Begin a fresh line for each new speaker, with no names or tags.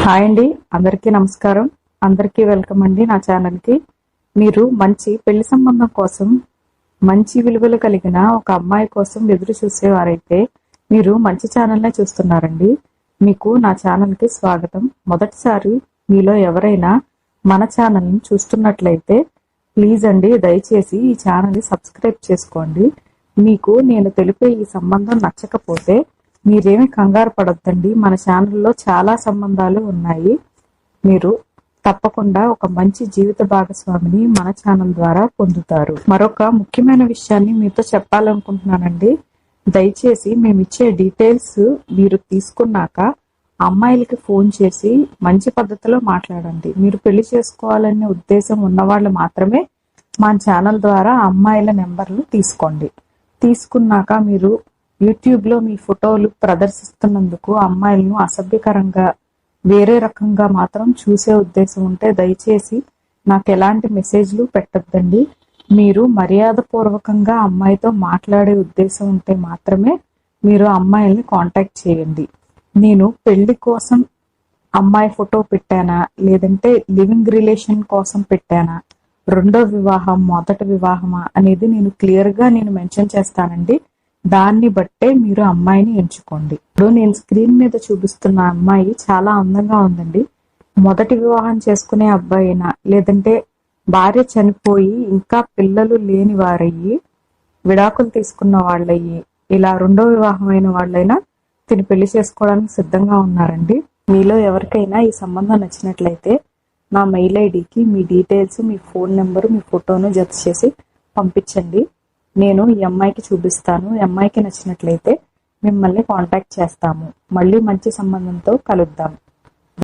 Hi అండి, అందరికీ నమస్కారం. అందరికీ వెల్కమ్ అండి నా ఛానల్కి. మీరు మంచి పెళ్లి సంబంధం కోసం, మంచి విలువలు కలిగిన ఒక అమ్మాయి కోసం ఎదురు చూసేవారైతే మీరు మంచి ఛానల్నే చూస్తున్నారండి. మీకు నా ఛానల్కి స్వాగతం. మొదటిసారి మీలో ఎవరైనా మన ఛానల్ని చూస్తున్నట్లయితే ప్లీజ్ అండి, దయచేసి ఈ ఛానల్ని సబ్స్క్రైబ్ చేసుకోండి. మీకు నేను తెలిపే ఈ సంబంధం నచ్చకపోతే మీరేమి కంగారు పడొద్దండి. మన ఛానల్లో చాలా సంబంధాలు ఉన్నాయి. మీరు తప్పకుండా ఒక మంచి జీవిత భాగస్వామిని మన ఛానల్ ద్వారా పొందుతారు. మరొక ముఖ్యమైన విషయాన్ని మీతో చెప్పాలనుకుంటున్నానండి. దయచేసి మేము ఇచ్చే డీటెయిల్స్ మీరు తీసుకున్నాక అమ్మాయిలకి ఫోన్ చేసి మంచి పద్ధతిలో మాట్లాడండి. మీరు పెళ్లి చేసుకోవాలనే ఉద్దేశం ఉన్నవాళ్ళు మాత్రమే మా ఛానల్ ద్వారా అమ్మాయిల నెంబర్లు తీసుకోండి. తీసుకున్నాక మీరు యూట్యూబ్లో మీ ఫోటోలు ప్రదర్శిస్తున్నందుకు అమ్మాయిలను అసభ్యకరంగా వేరే రకంగా మాత్రం చూసే ఉద్దేశం ఉంటే దయచేసి నాకు ఎలాంటి మెసేజ్లు పెట్టొద్దండి. మీరు మర్యాదపూర్వకంగా అమ్మాయితో మాట్లాడే ఉద్దేశం ఉంటే మాత్రమే మీరు అమ్మాయిల్ని కాంటాక్ట్ చేయండి. నేను పెళ్లి కోసం అమ్మాయి ఫోటో పెట్టానా, లేదంటే లివింగ్ రిలేషన్ కోసం పెట్టానా, రెండో వివాహం మొదటి వివాహమా అనేది నేను మెన్షన్ చేస్తానండి. దాన్ని బట్టే మీరు అమ్మాయిని ఎంచుకోండి. ఇప్పుడు నేను స్క్రీన్ మీద చూపిస్తున్న అమ్మాయి చాలా అందంగా ఉందండి. మొదటి వివాహం చేసుకునే అబ్బాయినా, లేదంటే భార్య చనిపోయి ఇంకా పిల్లలు లేని వారయ్యి, విడాకులు తీసుకున్న వాళ్ళయ్యి, ఇలా రెండో వివాహం అయిన వాళ్ళైనా తిని పెళ్లి చేసుకోవడానికి సిద్ధంగా ఉన్నారండి. మీలో ఎవరికైనా ఈ సంబంధం నచ్చినట్లయితే నా మెయిల్ ఐడికి మీ డీటెయిల్స్, మీ ఫోన్ నెంబరు, మీ ఫోటోను జత చేసి పంపించండి. నేను ఈ అమ్మాయికి చూపిస్తాను. ఈ అమ్మాయికి నచ్చినట్లయితే మిమ్మల్ని కాంటాక్ట్ చేస్తాము. మళ్ళీ మంచి సంబంధంతో కలుద్దాం.